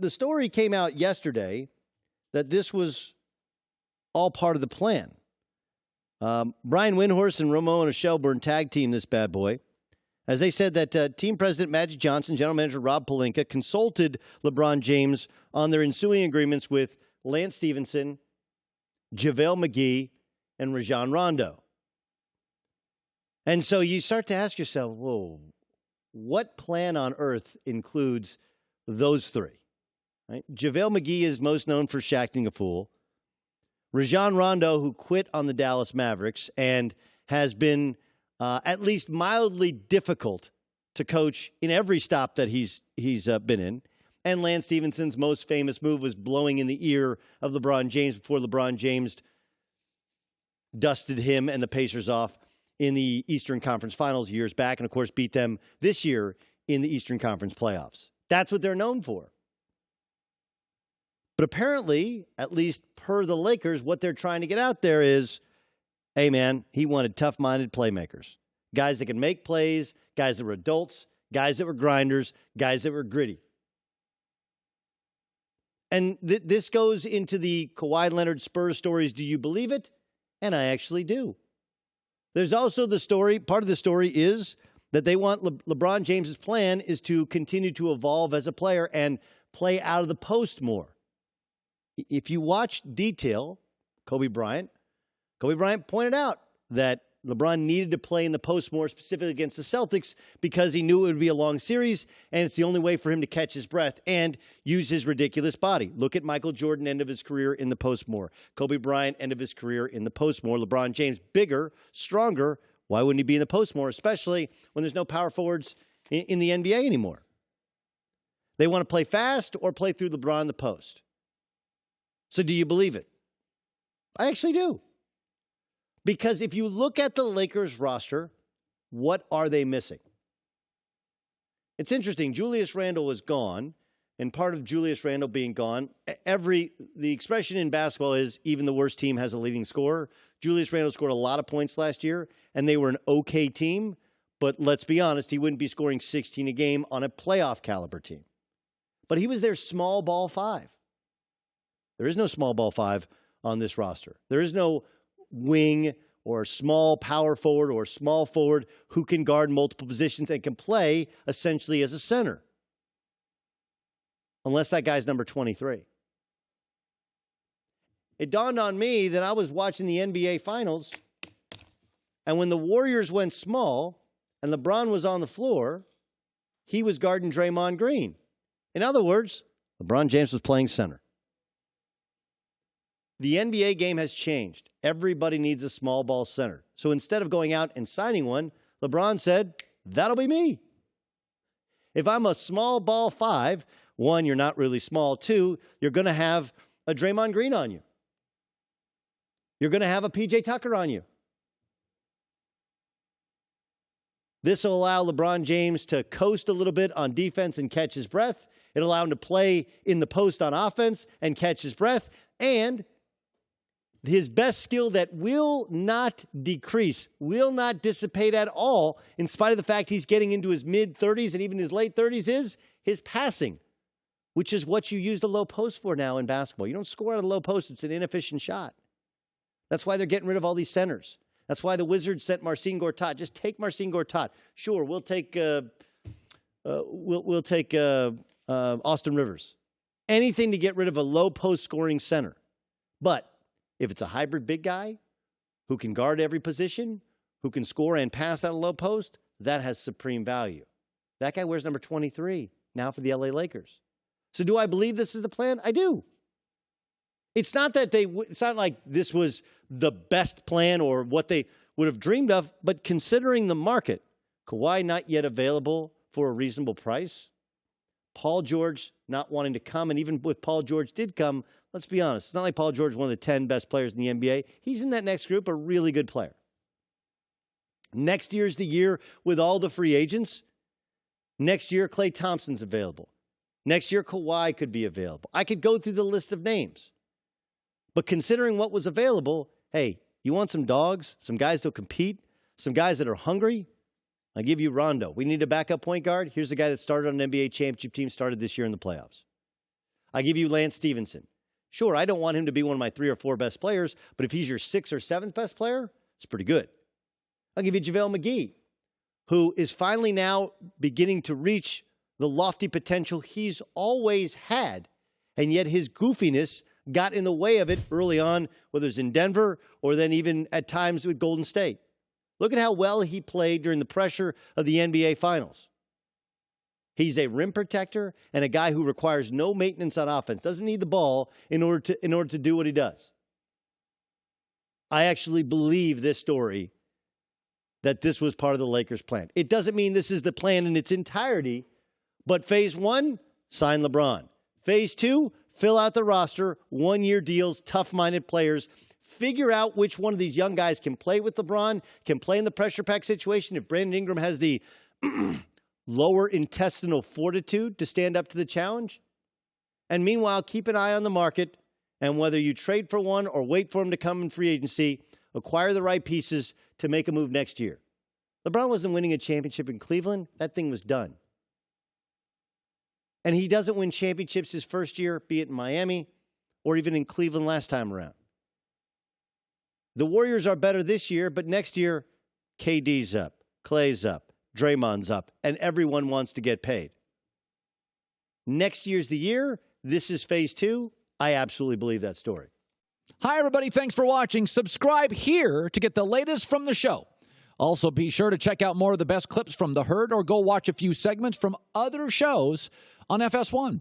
the story came out yesterday that this was all part of the plan. Brian Windhorst and Ramon Shelburne tag team this bad boy, as they said that team president Magic Johnson, general manager Rob Pelinka consulted LeBron James on their ensuing agreements with Lance Stevenson, JaVale McGee, and Rajon Rondo. And so you start to ask yourself, whoa, what plan on earth includes those three? Right? JaVale McGee is most known for shacking a fool. Rajon Rondo, who quit on the Dallas Mavericks and has been at least mildly difficult to coach in every stop that he's been in. And Lance Stephenson's most famous move was blowing in the ear of LeBron James before LeBron James dusted him and the Pacers off in the Eastern Conference Finals years back, and of course beat them this year in the Eastern Conference playoffs. That's what they're known for. But apparently, at least per the Lakers, what they're trying to get out there is, hey, man, he wanted tough-minded playmakers. Guys that could make plays, guys that were adults, guys that were grinders, guys that were gritty. And this goes into the Kawhi Leonard Spurs stories. Do you believe it? And I actually do. There's also the story, part of the story is that they want LeBron James's plan is to continue to evolve as a player and play out of the post more. If you watch detail, Kobe Bryant pointed out that LeBron needed to play in the post more, specifically against the Celtics, because he knew it would be a long series, and it's the only way for him to catch his breath and use his ridiculous body. Look at Michael Jordan, end of his career in the post more. Kobe Bryant, end of his career in the post more. LeBron James, bigger, stronger. Why wouldn't he be in the post more, especially when there's no power forwards in the NBA anymore? They want to play fast or play through LeBron in the post. So do you believe it? I actually do. Because if you look at the Lakers roster, what are they missing? It's interesting. Julius Randle was gone, and part of Julius Randle being gone, the expression in basketball is even the worst team has a leading scorer. Julius Randle scored a lot of points last year, and they were an okay team, but let's be honest, he wouldn't be scoring 16 a game on a playoff caliber team. But he was their small ball five. There is no small ball five on this roster. There is no wing or small power forward or small forward who can guard multiple positions and can play essentially as a center. Unless that guy's number 23. It dawned on me that I was watching the NBA Finals, and when the Warriors went small and LeBron was on the floor, he was guarding Draymond Green. In other words, LeBron James was playing center. The NBA game has changed. Everybody needs a small ball center. So instead of going out and signing one, LeBron said, that'll be me. If I'm a small ball five, one, you're not really small. Two, you're going to have a Draymond Green on you. You're going to have a PJ Tucker on you. This will allow LeBron James to coast a little bit on defense and catch his breath. It'll allow him to play in the post on offense and catch his breath. And his best skill that will not decrease, will not dissipate at all, in spite of the fact he's getting into his mid-30s and even his late 30s, is his passing, which is what you use the low post for now in basketball. You don't score out of the low post. It's an inefficient shot. That's why they're getting rid of all these centers. That's why the Wizards sent Marcin Gortat. Just take Marcin Gortat. Sure, we'll take Austin Rivers. Anything to get rid of a low post scoring center. But if it's a hybrid big guy who can guard every position, who can score and pass out of low post, that has supreme value. That guy wears number 23 now for the LA Lakers. So do I believe this is the plan? I do. It's not that it's not like this was the best plan or what they would have dreamed of, but considering the market, Kawhi not yet available for a reasonable price, Paul George not wanting to come, and even if Paul George did come, let's be honest, it's not like Paul George is one of the 10 best players in the NBA. He's in that next group, a really good player. Next year's the year with all the free agents. Next year, Klay Thompson's available. Next year, Kawhi could be available. I could go through the list of names. But considering what was available, hey, you want some dogs, some guys that'll compete, some guys that are hungry? I'll give you Rondo. We need a backup point guard. Here's the guy that started on an NBA championship team, started this year in the playoffs. I give you Lance Stevenson. Sure, I don't want him to be one of my 3 or 4 best players, but if he's your 6th or 7th best player, it's pretty good. I'll give you JaVale McGee, who is finally now beginning to reach the lofty potential he's always had, and yet his goofiness got in the way of it early on, whether it's in Denver or then even at times with Golden State. Look at how well he played during the pressure of the NBA Finals. He's a rim protector and a guy who requires no maintenance on offense, doesn't need the ball in order to do what he does. I actually believe this story that this was part of the Lakers' plan. It doesn't mean this is the plan in its entirety, but phase 1, sign LeBron. Phase 2, fill out the roster, 1-year deals, tough-minded players. Figure out which one of these young guys can play with LeBron, can play in the pressure pack situation. If Brandon Ingram has the lower intestinal fortitude to stand up to the challenge. And meanwhile, keep an eye on the market, and whether you trade for one or wait for him to come in free agency, acquire the right pieces to make a move next year. LeBron wasn't winning a championship in Cleveland. That thing was done. And he doesn't win championships his first year, be it in Miami or even in Cleveland last time around. The Warriors are better this year, but next year, KD's up, Klay's up, Draymond's up, and everyone wants to get paid. Next year's the year. This is phase 2. I absolutely believe that story. Hi, everybody. Thanks for watching. Subscribe here to get the latest from the show. Also, be sure to check out more of the best clips from The Herd or go watch a few segments from other shows on FS1.